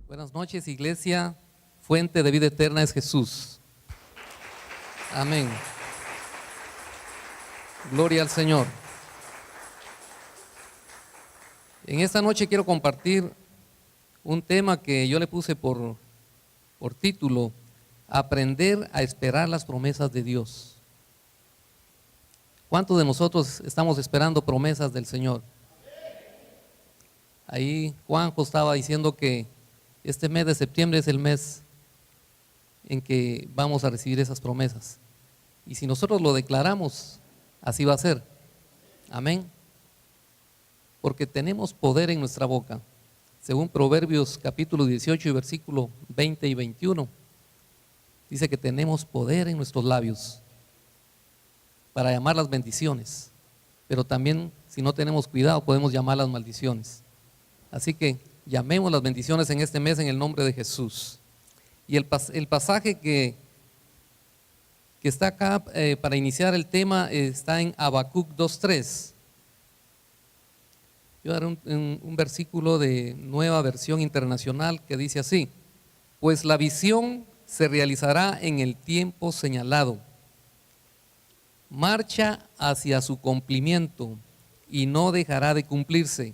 Buenas noches, iglesia. Fuente de vida eterna es Jesús. Amén. Gloria al Señor. En esta noche quiero compartir un tema que yo le puse por título: aprender a esperar las promesas de Dios. ¿Cuántos de nosotros estamos esperando promesas del Señor? Ahí Juanjo estaba diciendo que este mes de septiembre es el mes en que vamos a recibir esas promesas. Y si nosotros lo declaramos, así va a ser. Amén. Porque tenemos poder en nuestra boca. Según Proverbios capítulo 18 y versículo 20 y 21, dice que tenemos poder en nuestros labios para llamar las bendiciones. Pero también, si no tenemos cuidado, podemos llamar las maldiciones. Así que llamemos las bendiciones en este mes en el nombre de Jesús. Y el pasaje que está acá para iniciar el tema está en Habacuc 2:3. Yo daré un versículo de Nueva Versión Internacional que dice así: pues la visión se realizará en el tiempo señalado, marcha hacia su cumplimiento y no dejará de cumplirse.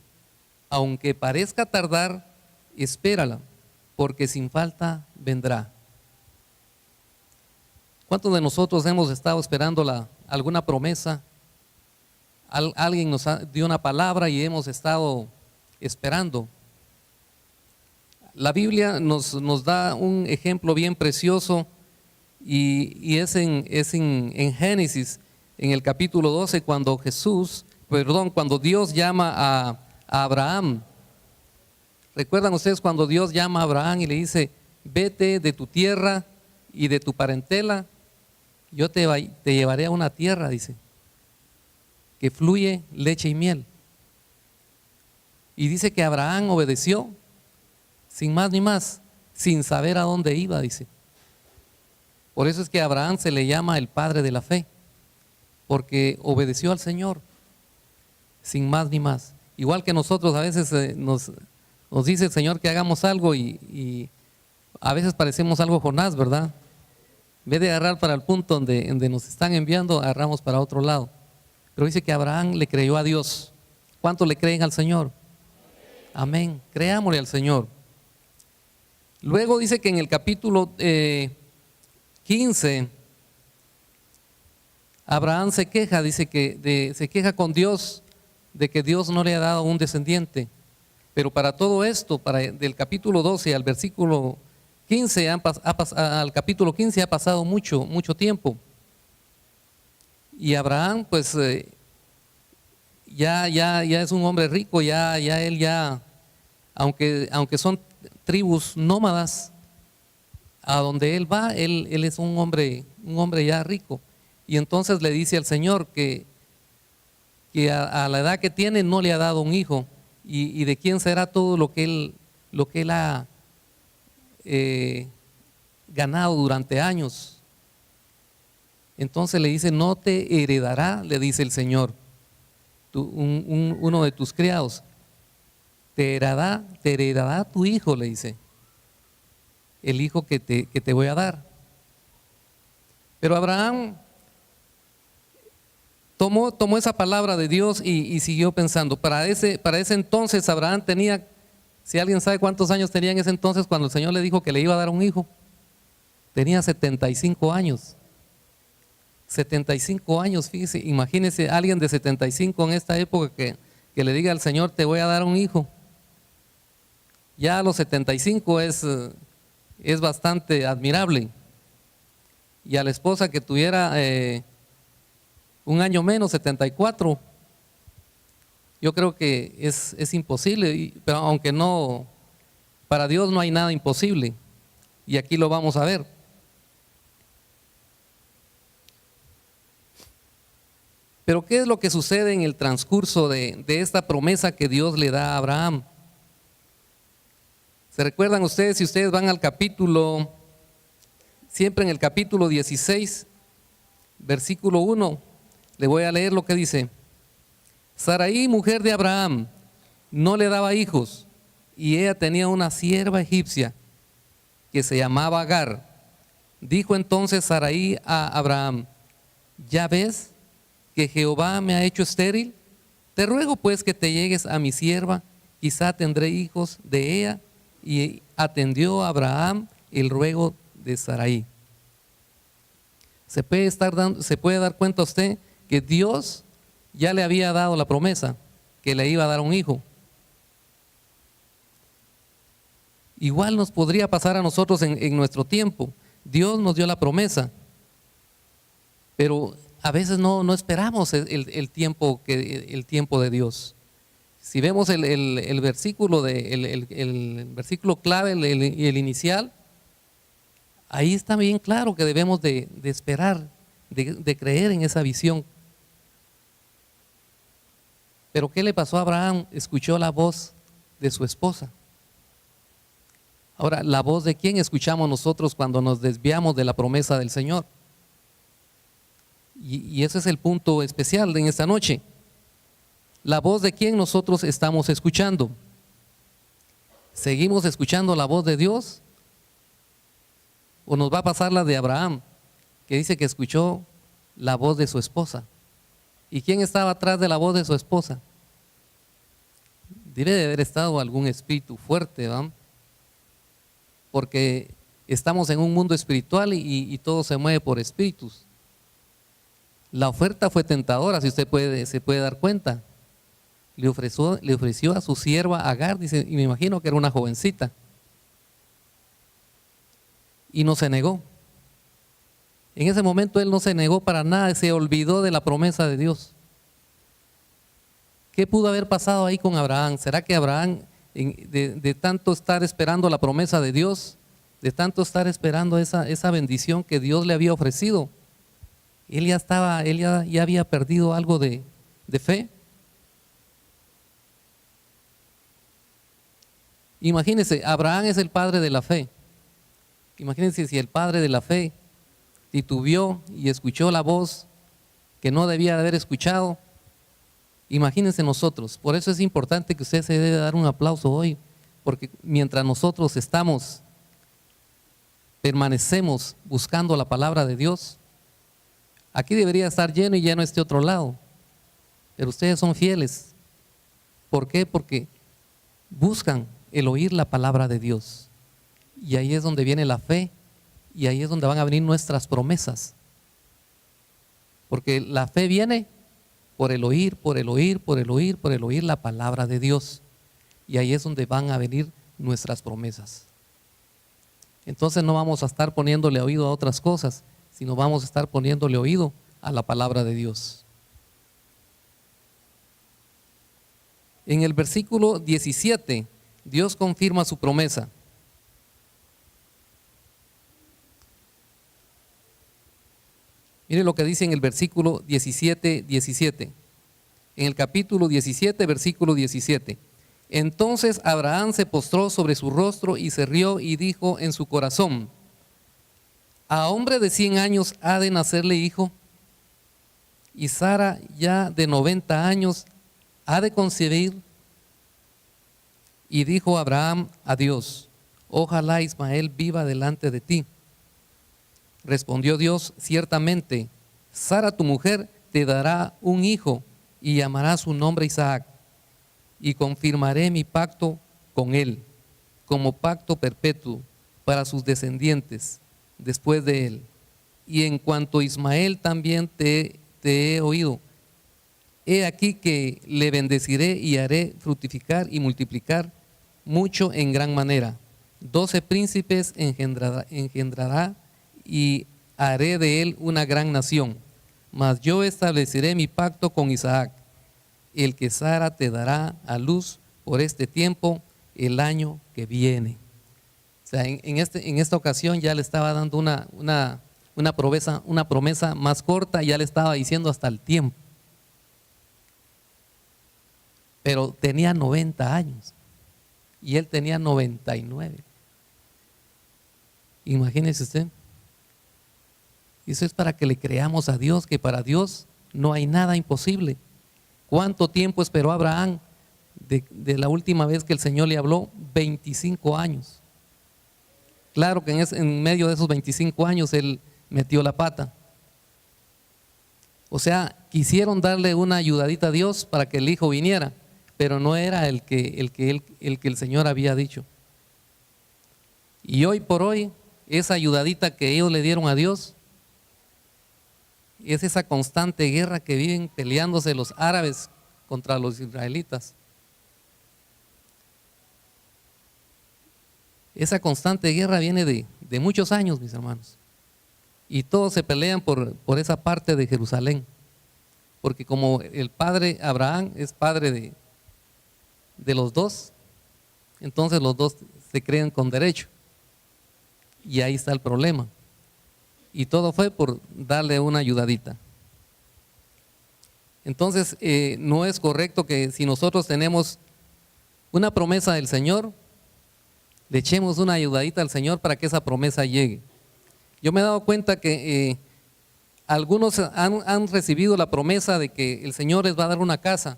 Aunque parezca tardar, espérala, porque sin falta vendrá. ¿Cuántos de nosotros hemos estado esperando alguna promesa? Alguien nos dio una palabra y hemos estado esperando. La Biblia nos da un ejemplo bien precioso y es en Génesis, en el capítulo 12, cuando Dios llama a Abraham. ¿Recuerdan ustedes cuando Dios llama a Abraham y le dice: vete de tu tierra y de tu parentela, yo te llevaré a una tierra, dice, que fluye leche y miel? Y dice que Abraham obedeció, sin más ni más, sin saber a dónde iba, dice. Por eso es que a Abraham se le llama el padre de la fe, porque obedeció al Señor, sin más ni más. Igual que nosotros a veces nos dice el Señor que hagamos algo y a veces parecemos algo Jonás, ¿verdad? En vez de agarrar para el punto donde nos están enviando, agarramos para otro lado. Pero dice que Abraham le creyó a Dios. ¿Cuántos le creen al Señor? Amén. Creámosle al Señor. Luego dice que en el capítulo 15, Abraham se queja, dice que se queja con Dios de que Dios no le ha dado un descendiente. Pero para todo esto, del capítulo 12 al versículo 15, al capítulo 15 ha pasado mucho tiempo. Y Abraham, pues, ya es un hombre rico, aunque son tribus nómadas, a donde él va, él es un hombre ya rico. Y entonces le dice al Señor que a la edad que tiene no le ha dado un hijo, y de quién será todo lo que él ha ganado durante años. Entonces le dice: no te heredará, le dice el Señor, uno de tus criados, te heredará tu hijo, le dice, el hijo que te voy a dar. Pero Abraham tomó esa palabra de Dios y siguió pensando. Para ese entonces Abraham tenía, si alguien sabe cuántos años tenía en ese entonces cuando el Señor le dijo que le iba a dar un hijo, tenía 75 años. 75 años, fíjese, imagínese alguien de 75 en esta época que le diga al Señor: te voy a dar un hijo. Ya a los 75 es bastante admirable. Y a la esposa que tuviera un año menos, 74, yo creo que es imposible, pero aunque no, para Dios no hay nada imposible, y aquí lo vamos a ver. Pero ¿qué es lo que sucede en el transcurso de esta promesa que Dios le da a Abraham? ¿Se recuerdan ustedes? Si ustedes van al capítulo, siempre en el capítulo 16, versículo 1, le voy a leer lo que dice. Sarai, mujer de Abraham, no le daba hijos, y ella tenía una sierva egipcia que se llamaba Agar. Dijo entonces Sarai a Abraham: ¿ya ves que Jehová me ha hecho estéril? Te ruego pues que te llegues a mi sierva, quizá tendré hijos de ella. Y atendió a Abraham el ruego de Sarai. Se puede dar cuenta usted que Dios ya le había dado la promesa que le iba a dar un hijo. Igual nos podría pasar a nosotros en nuestro tiempo. Dios nos dio la promesa, pero a veces no esperamos el tiempo de Dios. Si vemos el versículo el versículo clave, el inicial, ahí está bien claro que debemos de esperar, de creer en esa visión. Pero ¿qué le pasó a Abraham? Escuchó la voz de su esposa. Ahora, ¿la voz de quién escuchamos nosotros cuando nos desviamos de la promesa del Señor? Y ese es el punto especial en esta noche. ¿La voz de quién nosotros estamos escuchando? ¿Seguimos escuchando la voz de Dios? ¿O nos va a pasar la de Abraham, que dice que escuchó la voz de su esposa? ¿Y quién estaba atrás de la voz de su esposa? Debe de haber estado algún espíritu fuerte, ¿va? Porque estamos en un mundo espiritual y todo se mueve por espíritus. La oferta fue tentadora, si usted se puede dar cuenta. Le ofreció a su sierva Agar, dice, y me imagino que era una jovencita. Y no se negó. En ese momento él no se negó para nada, se olvidó de la promesa de Dios. ¿Qué pudo haber pasado ahí con Abraham? ¿Será que Abraham, de tanto estar esperando la promesa de Dios, de tanto estar esperando esa bendición que Dios le había ofrecido, él ya había perdido algo de fe? Imagínense, Abraham es el padre de la fe. Imagínense si el padre de la fe titubeó y escuchó la voz que no debía de haber escuchado. Imagínense nosotros. Por eso es importante que usted se debe dar un aplauso hoy, porque mientras nosotros permanecemos buscando la palabra de Dios, aquí debería estar lleno y lleno este otro lado, pero ustedes son fieles. ¿Por qué? Porque buscan el oír la palabra de Dios, y ahí es donde viene la fe, y ahí es donde van a venir nuestras promesas, porque la fe viene por el oír la palabra de Dios, y ahí es donde van a venir nuestras promesas. Entonces no vamos a estar poniéndole oído a otras cosas, sino vamos a estar poniéndole oído a la palabra de Dios. En el versículo 17, Dios confirma su promesa. Mire lo que dice en el versículo 17. En el capítulo 17, versículo 17. Entonces Abraham se postró sobre su rostro y se rió y dijo en su corazón: ¿a hombre de 100 años ha de nacerle hijo? Y Sara, ya de 90 años, ha de concebir. Y dijo Abraham a Dios: ojalá Ismael viva delante de ti. Respondió Dios: ciertamente, Sara tu mujer te dará un hijo y llamará su nombre Isaac, y confirmaré mi pacto con él como pacto perpetuo para sus descendientes después de él. Y en cuanto a Ismael también te he oído. He aquí que le bendeciré y haré fructificar y multiplicar mucho en gran manera. 12 príncipes engendrará y haré de él una gran nación. Mas yo estableceré mi pacto con Isaac, el que Sara te dará a luz por este tiempo, el año que viene. O sea, en esta ocasión ya le estaba dando una promesa más corta, ya le estaba diciendo hasta el tiempo. Pero tenía 90 años y él tenía 99. Imagínese usted. Eso es para que le creamos a Dios, que para Dios no hay nada imposible. ¿Cuánto tiempo esperó Abraham de la última vez que el Señor le habló? 25 años. Claro que en medio de esos 25 años él metió la pata. O sea, quisieron darle una ayudadita a Dios para que el hijo viniera, pero no era el que el Señor había dicho. Y hoy por hoy, esa ayudadita que ellos le dieron a Dios es esa constante guerra que viven peleándose los árabes contra los israelitas. Esa constante guerra viene de muchos años, mis hermanos. Y todos se pelean por esa parte de Jerusalén. Porque como el padre Abraham es padre de los dos, entonces los dos se creen con derecho. Y ahí está el problema. Y todo fue por darle una ayudadita. Entonces, no es correcto que si nosotros tenemos una promesa del Señor, le echemos una ayudadita al Señor para que esa promesa llegue. Yo me he dado cuenta que algunos han recibido la promesa de que el Señor les va a dar una casa.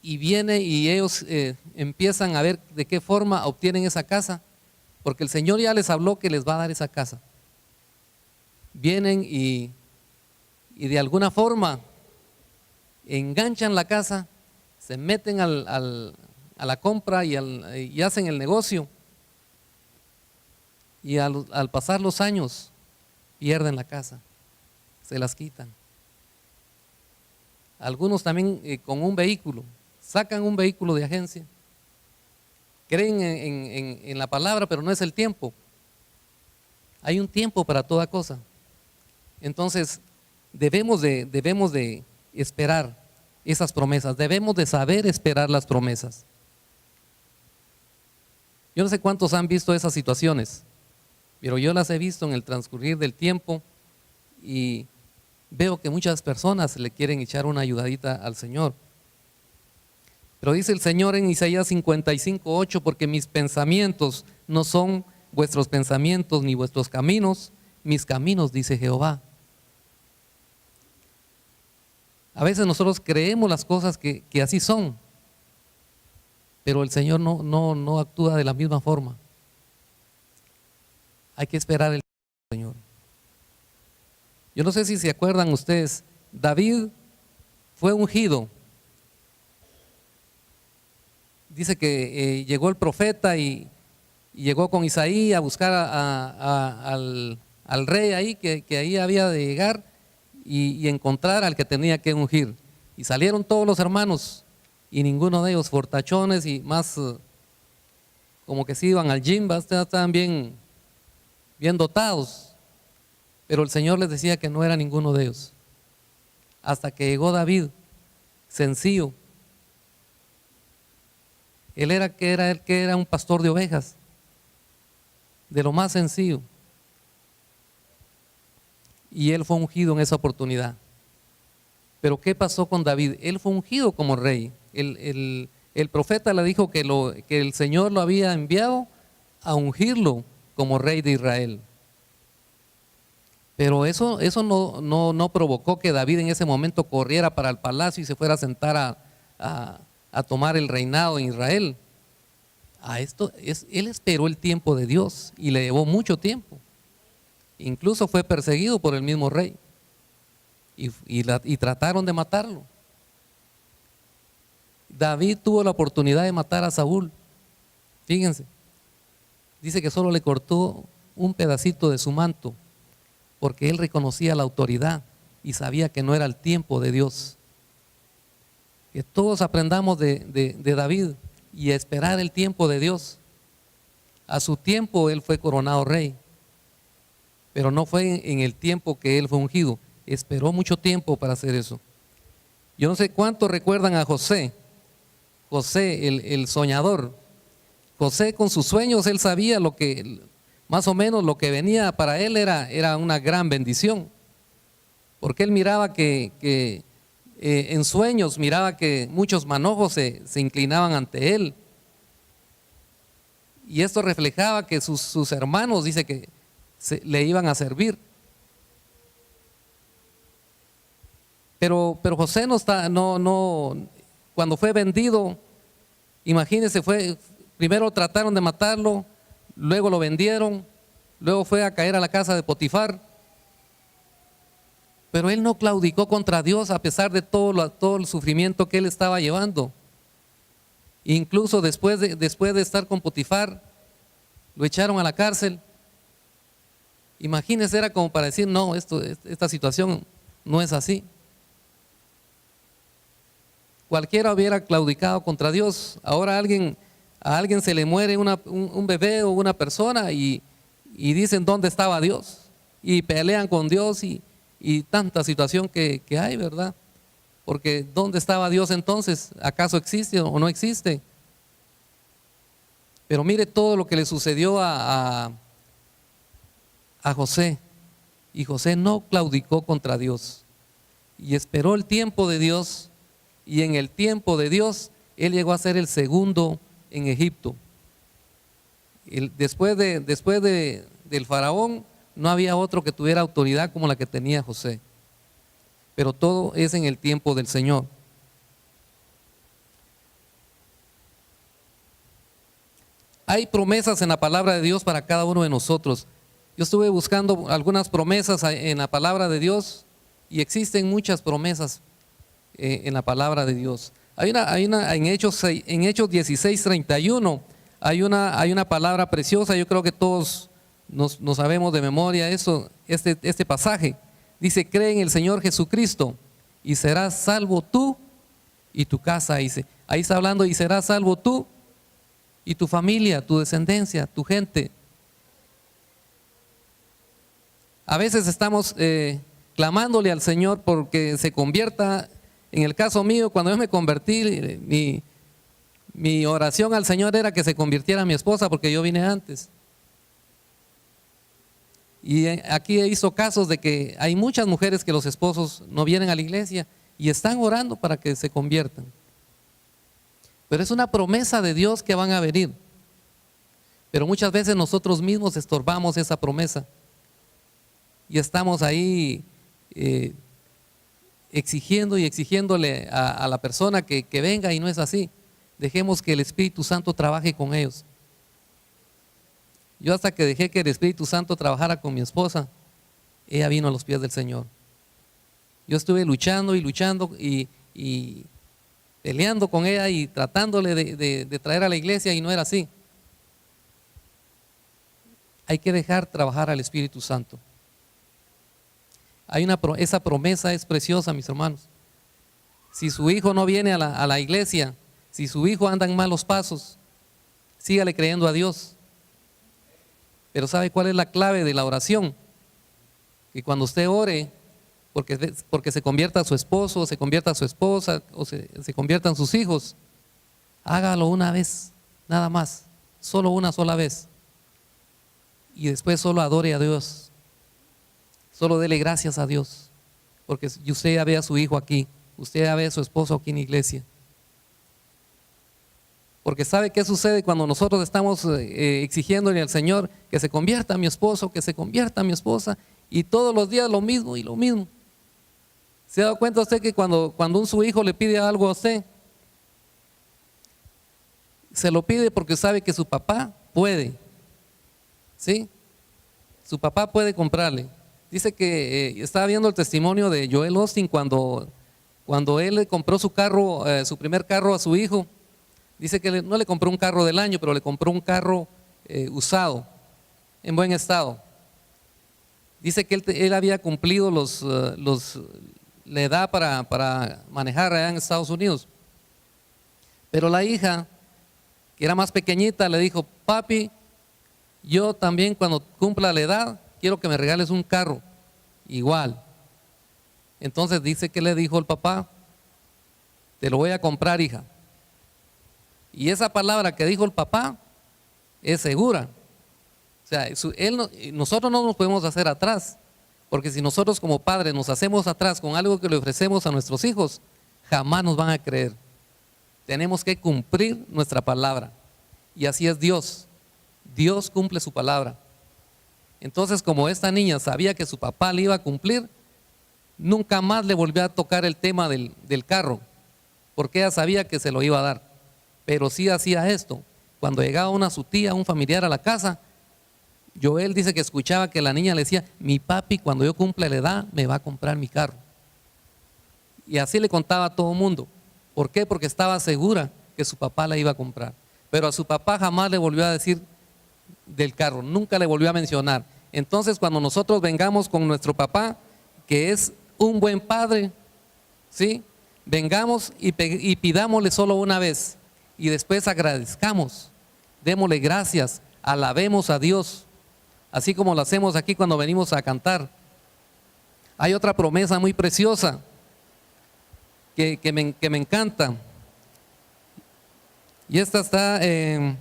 Y viene y ellos empiezan a ver de qué forma obtienen esa casa. Porque el Señor ya les habló que les va a dar esa casa. Vienen y de alguna forma enganchan la casa, se meten a la compra y hacen el negocio. Y al pasar los años pierden la casa, se las quitan. Algunos también con un vehículo, sacan un vehículo de agencia. Creen en la palabra, pero no es el tiempo. Hay un tiempo para toda cosa. Entonces, debemos de esperar esas promesas. Debemos de saber esperar las promesas. Yo no sé cuántos han visto esas situaciones, pero yo las he visto en el transcurrir del tiempo y veo que muchas personas le quieren echar una ayudadita al Señor. Pero dice el Señor en Isaías 55:8, porque mis pensamientos no son vuestros pensamientos ni vuestros caminos, mis caminos, dice Jehová. A veces nosotros creemos las cosas que así son, pero el Señor no actúa de la misma forma. Hay que esperar el Señor. Yo no sé si se acuerdan ustedes, David fue ungido. Dice que llegó el profeta y llegó con Isaí a buscar al rey ahí, que ahí había de llegar y encontrar al que tenía que ungir. Y salieron todos los hermanos y ninguno de ellos, fortachones y más como que se iban al gym, estaban bien dotados. Pero el Señor les decía que no era ninguno de ellos. Hasta que llegó David, sencillo. Él era un pastor de ovejas, de lo más sencillo. Y él fue ungido en esa oportunidad. Pero ¿qué pasó con David? Él fue ungido como rey. El profeta le dijo que el Señor lo había enviado a ungirlo como rey de Israel. Pero eso no provocó que David en ese momento corriera para el palacio y se fuera a sentar a tomar el reinado en Israel. Él esperó el tiempo de Dios y le llevó mucho tiempo. Incluso fue perseguido por el mismo rey y trataron de matarlo. David tuvo la oportunidad de matar a Saúl. Fíjense, dice que solo le cortó un pedacito de su manto porque él reconocía la autoridad y sabía que no era el tiempo de Dios. Que todos aprendamos de David y a esperar el tiempo de Dios. A su tiempo él fue coronado rey, pero no fue en el tiempo que él fue ungido. Esperó mucho tiempo para hacer eso. Yo no sé cuántos recuerdan a José, el soñador. José con sus sueños, él sabía más o menos lo que venía para él era una gran bendición, porque él miraba que en sueños miraba que muchos manojos se inclinaban ante él, y esto reflejaba que sus hermanos, dice que le iban a servir. Pero José cuando fue vendido, imagínense, primero trataron de matarlo, luego lo vendieron, luego fue a caer a la casa de Potifar. Pero él no claudicó contra Dios a pesar de todo el sufrimiento que él estaba llevando. Incluso después de estar con Potifar, lo echaron a la cárcel. Imagínense, era como para decir, no, esta situación no es así. Cualquiera hubiera claudicado contra Dios. Ahora a alguien se le muere un bebé o una persona y dicen dónde estaba Dios, y pelean con Dios y tanta situación que hay, ¿verdad? Porque ¿dónde estaba Dios entonces? ¿Acaso existe o no existe? Pero mire todo lo que le sucedió a José. Y José no claudicó contra Dios y esperó el tiempo de Dios, y en el tiempo de Dios él llegó a ser el segundo en Egipto. Después del faraón no había otro que tuviera autoridad como la que tenía José. Pero todo es en el tiempo del Señor. Hay promesas en la palabra de Dios para cada uno de nosotros. Yo estuve buscando algunas promesas en la palabra de Dios y existen muchas promesas en la palabra de Dios. Hay una en Hechos 16:31 hay una palabra preciosa. Yo creo que todos nos sabemos de memoria este pasaje. Dice: cree en el Señor Jesucristo y serás salvo tú y tu casa. Dice, ahí está hablando, y serás salvo tú y tu familia, tu descendencia, tu gente. A veces estamos clamándole al Señor porque se convierta. En el caso mío, cuando yo me convertí, mi oración al Señor era que se convirtiera mi esposa, porque yo vine antes. Y aquí he visto casos de que hay muchas mujeres que los esposos no vienen a la iglesia y están orando para que se conviertan. Pero es una promesa de Dios que van a venir. Pero muchas veces nosotros mismos estorbamos esa promesa y estamos ahí exigiendo y exigiéndole a la persona que venga, y no es así. Dejemos que el Espíritu Santo trabaje con ellos. Yo, hasta que dejé que el Espíritu Santo trabajara con mi esposa, ella vino a los pies del Señor. Yo estuve luchando y peleando con ella y tratándole de traer a la iglesia, y no era así. Hay que dejar trabajar al Espíritu Santo. Esa promesa es preciosa, mis hermanos. Si su hijo no viene a la iglesia, si su hijo anda en malos pasos, sígale creyendo a Dios. Pero ¿sabe cuál es la clave de la oración? Que cuando usted ore porque se convierta su esposo, o se convierta su esposa, o se conviertan sus hijos, hágalo una vez, nada más, solo una sola vez. Y después solo adore a Dios. Solo dele gracias a Dios, porque usted ya ve a su hijo aquí, usted ya ve a su esposo aquí en la iglesia. Porque ¿sabe qué sucede cuando nosotros estamos exigiéndole al Señor que se convierta mi esposo, que se convierta mi esposa, y todos los días lo mismo y lo mismo? ¿Se ha dado cuenta usted que cuando su hijo le pide algo a usted, se lo pide porque sabe que su papá puede? ¿Sí? Su papá puede comprarle. Dice que estaba viendo el testimonio de Joel Austin cuando él le compró su primer carro a su hijo. Dice que no le compró un carro del año, pero le compró un carro usado, en buen estado. Dice que él había cumplido la edad para manejar allá en Estados Unidos. Pero la hija, que era más pequeñita, le dijo: papi, yo también cuando cumpla la edad quiero que me regales un carro igual. Entonces dice que le dijo el papá: te lo voy a comprar, hija. Y esa palabra que dijo el papá es segura. O sea, nosotros no nos podemos hacer atrás, porque si nosotros como padres nos hacemos atrás con algo que le ofrecemos a nuestros hijos, jamás nos van a creer. Tenemos que cumplir nuestra palabra. Y así es Dios. Dios cumple su palabra. Entonces, como esta niña sabía que su papá le iba a cumplir, nunca más le volvió a tocar el tema del carro, porque ella sabía que se lo iba a dar. Pero sí hacía esto. Cuando llegaba su tía, un familiar a la casa, Joel dice que escuchaba que la niña le decía: mi papi cuando yo cumpla la edad me va a comprar mi carro. Y así le contaba a todo el mundo. ¿Por qué? Porque estaba segura que su papá la iba a comprar. Pero a su papá jamás le volvió a decir del carro, nunca le volvió a mencionar. Entonces, cuando nosotros vengamos con nuestro papá, que es un buen padre, ¿sí?, vengamos y pidámosle solo una vez y después agradezcamos, démosle gracias, alabemos a Dios, así como lo hacemos aquí cuando venimos a cantar. Hay otra promesa muy preciosa que me encanta, y esta está en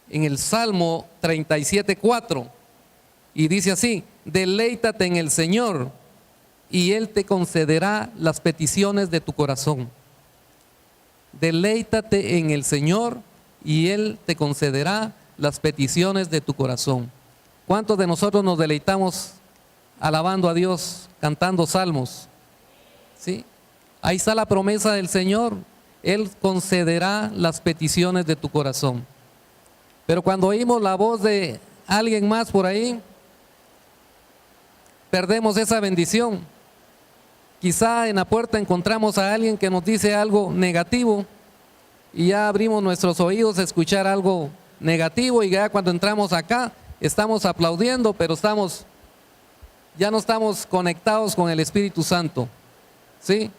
el Salmo 37:4, y dice así: deleítate en el Señor y Él te concederá las peticiones de tu corazón. Deleítate en el Señor y Él te concederá las peticiones de tu corazón. ¿Cuántos de nosotros nos deleitamos alabando a Dios, cantando salmos? ¿Sí? Ahí está la promesa del Señor. Él concederá las peticiones de tu corazón. Pero cuando oímos la voz de alguien más por ahí, perdemos esa bendición. Quizá en la puerta encontramos a alguien que nos dice algo negativo y ya abrimos nuestros oídos a escuchar algo negativo, y ya cuando entramos acá estamos aplaudiendo, pero ya no estamos conectados con el Espíritu Santo, ¿sí?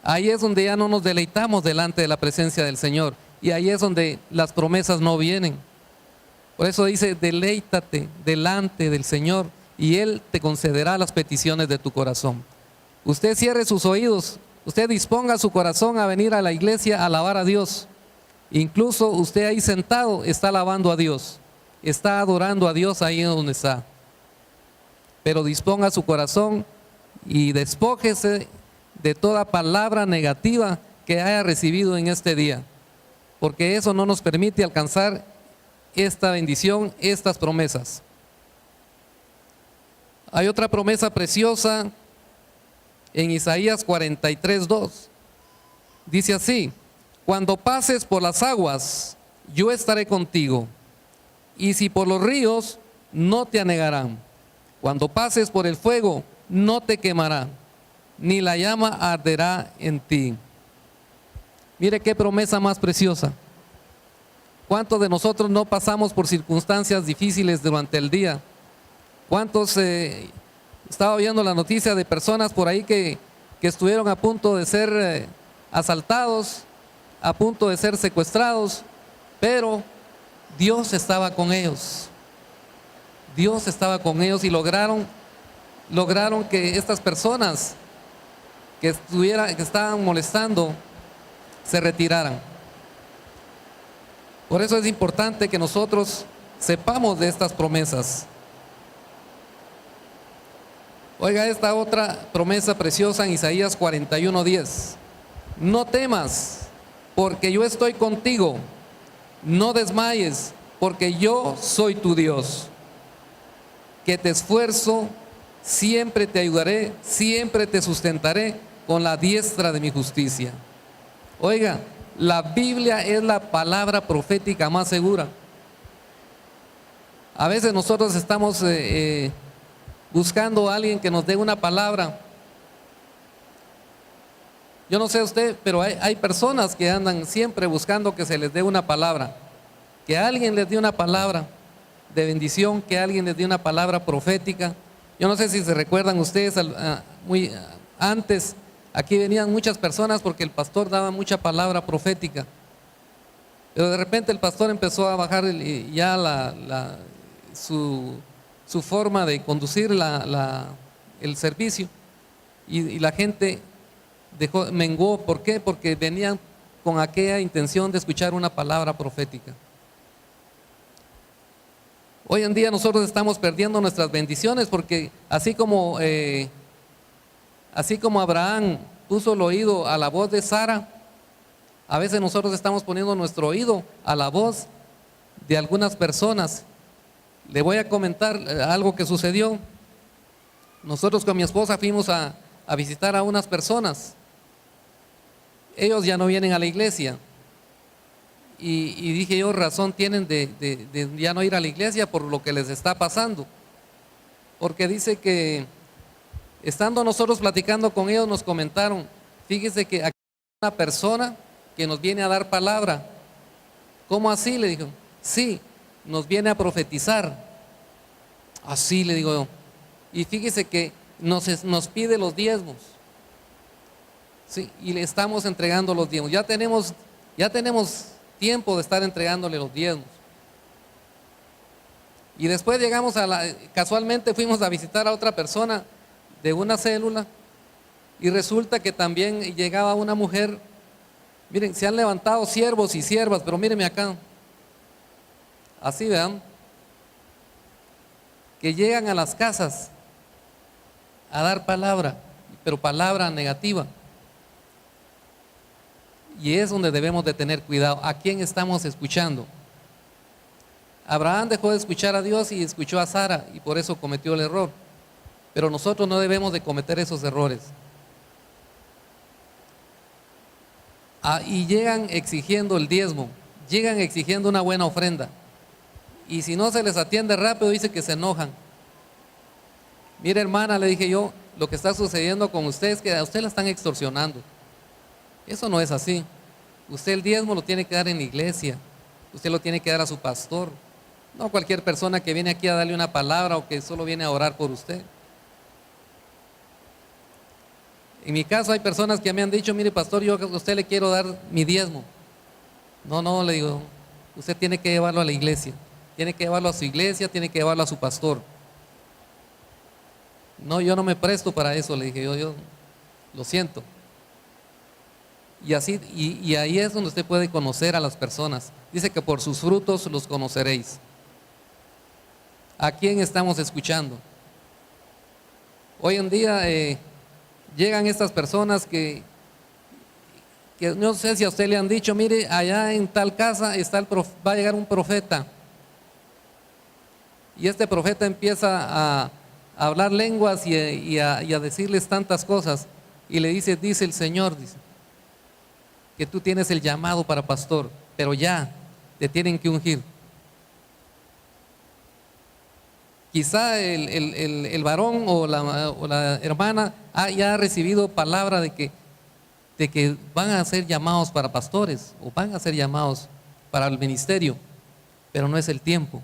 Ahí es donde ya no nos deleitamos delante de la presencia del Señor, y ahí es donde las promesas no vienen. Por eso dice: deleítate delante del Señor y Él te concederá las peticiones de tu corazón. Usted cierre sus oídos, usted disponga su corazón a venir a la iglesia a alabar a Dios. Incluso usted ahí sentado está alabando a Dios, está adorando a Dios ahí donde está. Pero disponga su corazón y despójese de toda palabra negativa que haya recibido en este día, porque eso no nos permite alcanzar esta bendición, estas promesas. Hay otra promesa preciosa en Isaías 43:2. Dice así: cuando pases por las aguas, yo estaré contigo, y si por los ríos, no te anegarán. Cuando pases por el fuego, no te quemará, ni la llama arderá en ti. Mire qué promesa más preciosa. ¿Cuántos de nosotros no pasamos por circunstancias difíciles durante el día? ¿Cuántos estaba viendo la noticia de personas por ahí que estuvieron a punto de ser asaltados, a punto de ser secuestrados, pero Dios estaba con ellos? Dios estaba con ellos y lograron que estas personas que estaban molestando se retiraran. Por eso es importante que nosotros sepamos de estas promesas. Oiga esta otra promesa preciosa en Isaías 41:10. No temas, porque yo estoy contigo. No desmayes, porque yo soy tu Dios, que te esfuerzo, siempre te ayudaré, siempre te sustentaré con la diestra de mi justicia. Oiga, la Biblia es la palabra profética más segura. A veces nosotros estamos buscando a alguien que nos dé una palabra. Yo no sé usted, pero hay personas que andan siempre buscando que se les dé una palabra, que alguien les dé una palabra de bendición, que alguien les dé una palabra profética. Yo no sé si se recuerdan ustedes, muy antes aquí venían muchas personas porque el pastor daba mucha palabra profética, pero de repente el pastor empezó a bajar ya su forma de conducir el servicio, y la gente menguó. ¿Por qué? Porque venían con aquella intención de escuchar una palabra profética. Hoy en día nosotros estamos perdiendo nuestras bendiciones porque así como Abraham puso el oído a la voz de Sara, a veces nosotros estamos poniendo nuestro oído a la voz de algunas personas Le voy a comentar algo que sucedió. Nosotros con mi esposa fuimos a visitar a unas personas. Ellos ya no vienen a la iglesia. Y dije yo, razón tienen de ya no ir a la iglesia por lo que les está pasando. Porque dice que estando nosotros platicando con ellos nos comentaron, fíjese que aquí hay una persona que nos viene a dar palabra. ¿Cómo así? Le dijo. Sí, nos viene a profetizar. Así le digo yo. Y fíjese que nos pide los diezmos. Sí, y le estamos entregando los diezmos. Ya tenemos tiempo de estar entregándole los diezmos. Y después llegamos casualmente fuimos a visitar a otra persona de una célula y resulta que también llegaba una mujer. Miren, se han levantado siervos y siervas, pero mírenme acá. Así vean, que llegan a las casas a dar palabra, pero palabra negativa. Y es donde debemos de tener cuidado. ¿A quién estamos escuchando? Abraham dejó de escuchar a Dios y escuchó a Sara y por eso cometió el error. Pero nosotros no debemos de cometer esos errores. Y llegan exigiendo el diezmo, llegan exigiendo una buena ofrenda. Y si no se les atiende rápido, dice que se enojan. Mire, hermana, le dije yo, lo que está sucediendo con usted es que a usted la están extorsionando. Eso no es así. Usted el diezmo lo tiene que dar en la iglesia. Usted lo tiene que dar a su pastor. No cualquier persona que viene aquí a darle una palabra o que solo viene a orar por usted. En mi caso hay personas que me han dicho, mire pastor, yo a usted le quiero dar mi diezmo. No, le digo, usted tiene que llevarlo a la iglesia. Tiene que llevarlo a su iglesia, tiene que llevarlo a su pastor. No, yo no me presto para eso, le dije yo lo siento. Y así, y ahí es donde usted puede conocer a las personas. Dice que por sus frutos los conoceréis. ¿A quién estamos escuchando? Hoy en día llegan estas personas que no sé si a usted le han dicho, mire, allá en tal casa va a llegar un profeta. Y este profeta empieza a hablar lenguas y a decirles tantas cosas. Y le dice el Señor, dice, que tú tienes el llamado para pastor, pero ya te tienen que ungir. Quizá el varón o la hermana ya ha recibido palabra de que van a ser llamados para pastores o van a ser llamados para el ministerio, pero no es el tiempo.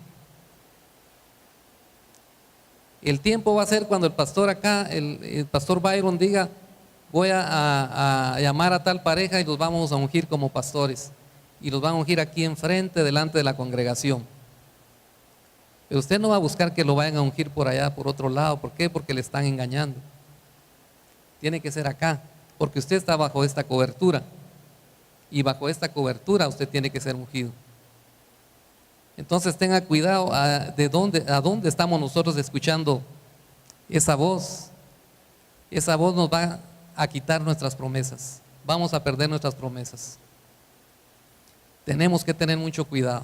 El tiempo va a ser cuando el pastor acá, el pastor Byron diga, voy a llamar a tal pareja y los vamos a ungir como pastores. Y los van a ungir aquí enfrente, delante de la congregación. Pero usted no va a buscar que lo vayan a ungir por allá, por otro lado. ¿Por qué? Porque le están engañando. Tiene que ser acá, porque usted está bajo esta cobertura. Y bajo esta cobertura usted tiene que ser ungido. Entonces tenga cuidado a dónde estamos nosotros escuchando esa voz. Esa voz nos va a quitar nuestras promesas. Vamos a perder nuestras promesas. Tenemos que tener mucho cuidado.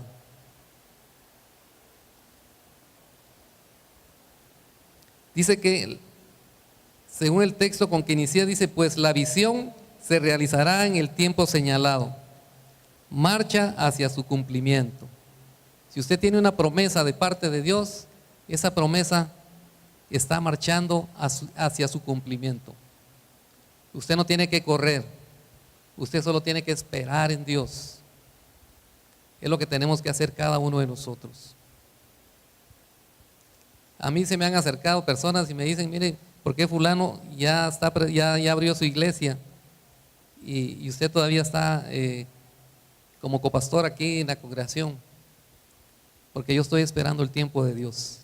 Dice que, según el texto con que inicia, dice, pues la visión se realizará en el tiempo señalado. Marcha hacia su cumplimiento. Si usted tiene una promesa de parte de Dios, esa promesa está marchando hacia su cumplimiento. Usted no tiene que correr, usted solo tiene que esperar en Dios. Es lo que tenemos que hacer cada uno de nosotros. A mí se me han acercado personas y me dicen, mire, ¿por qué fulano ya abrió su iglesia y usted todavía está como copastor aquí en la congregación? Porque yo estoy esperando el tiempo de Dios.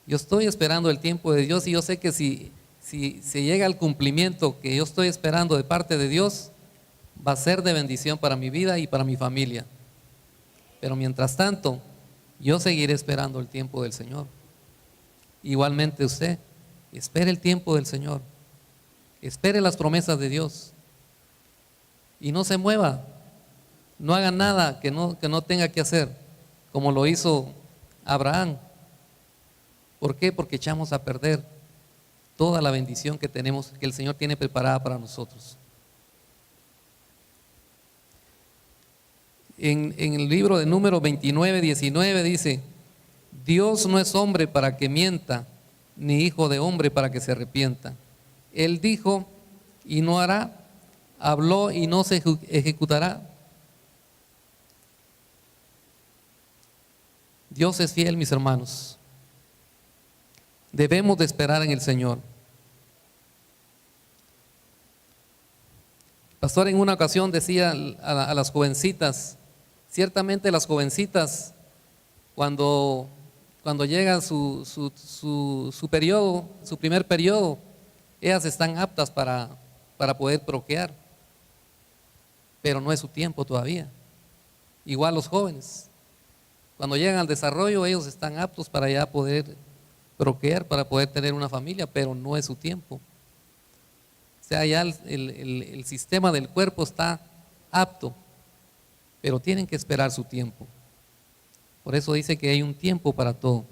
Yo estoy esperando el tiempo de Dios y yo sé que si se llega al cumplimiento que yo estoy esperando de parte de Dios, va a ser de bendición para mi vida y para mi familia. Pero mientras tanto, yo seguiré esperando el tiempo del Señor. Igualmente usted, espere el tiempo del Señor. Espere las promesas de Dios. Y no se mueva. No haga nada que no tenga que hacer. como lo hizo Abraham. ¿Por qué? Porque echamos a perder toda la bendición que tenemos, que el Señor tiene preparada para nosotros. En el libro de Números 29:19 dice: Dios no es hombre para que mienta, ni hijo de hombre para que se arrepienta. Él dijo y no hará, habló y no se ejecutará. Dios es fiel, mis hermanos. Debemos de esperar en el Señor. El pastor en una ocasión decía a las jovencitas, ciertamente las jovencitas cuando llega su periodo, su primer periodo, ellas están aptas para poder procrear, pero no es su tiempo todavía. Igual los jóvenes, cuando llegan al desarrollo, ellos están aptos para ya poder procrear, para poder tener una familia, pero no es su tiempo. O sea, ya el sistema del cuerpo está apto, pero tienen que esperar su tiempo. Por eso dice que hay un tiempo para todo.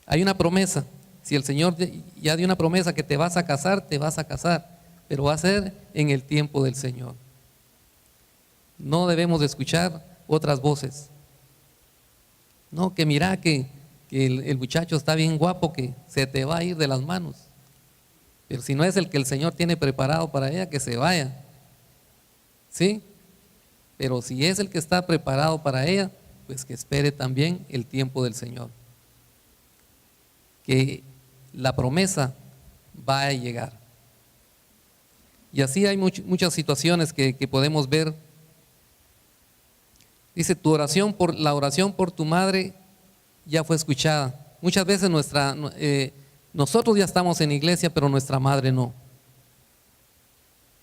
Hay una promesa. Si el Señor ya dio una promesa que te vas a casar, te vas a casar, pero va a ser en el tiempo del Señor. No debemos de escuchar otras voces. No, que mira que el muchacho está bien guapo, que se te va a ir de las manos. Pero si no es el que el Señor tiene preparado para ella, que se vaya. ¿Sí? Pero si es el que está preparado para ella, pues que espere también el tiempo del Señor. Que la promesa va a llegar. Y así hay muchas situaciones que podemos ver. Dice, la oración por tu madre ya fue escuchada. Muchas veces nosotros ya estamos en iglesia, pero nuestra madre no.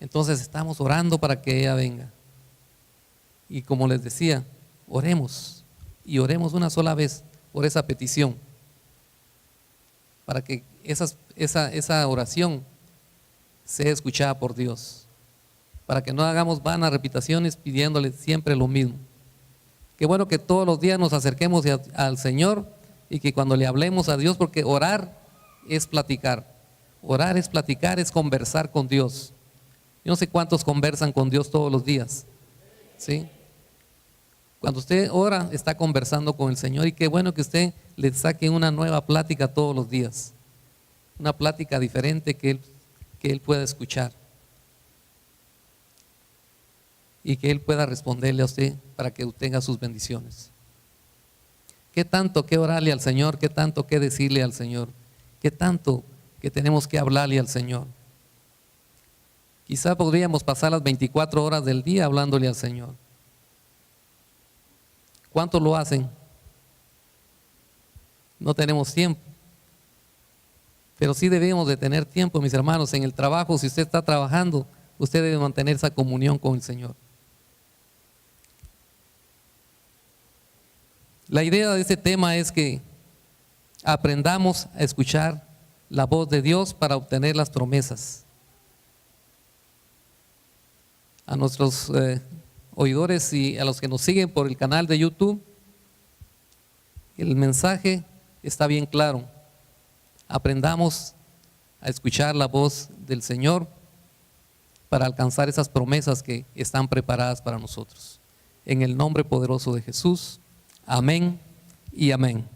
Entonces estamos orando para que ella venga. Y como les decía, oremos, y oremos una sola vez por esa petición, para que esa oración sea escuchada por Dios, para que no hagamos vanas repeticiones pidiéndole siempre lo mismo. Qué bueno que todos los días nos acerquemos al Señor y que cuando le hablemos a Dios, porque orar es platicar, es conversar con Dios. Yo no sé cuántos conversan con Dios todos los días, ¿sí? Cuando usted ora, está conversando con el Señor, y qué bueno que usted le saque una nueva plática todos los días, una plática diferente que Él pueda escuchar y que Él pueda responderle a usted para que obtenga sus bendiciones. ¿Qué tanto que orarle al Señor? ¿Qué tanto que decirle al Señor? ¿Qué tanto que tenemos que hablarle al Señor? Quizá podríamos pasar las 24 horas del día hablándole al Señor. ¿Cuántos lo hacen? No tenemos tiempo. Pero sí debemos de tener tiempo, mis hermanos. En el trabajo, si usted está trabajando, usted debe mantener esa comunión con el Señor. La idea de este tema es que aprendamos a escuchar la voz de Dios para obtener las promesas. A nuestros oidores y a los que nos siguen por el canal de YouTube, el mensaje está bien claro. Aprendamos a escuchar la voz del Señor para alcanzar esas promesas que están preparadas para nosotros. En el nombre poderoso de Jesús, amén y amén.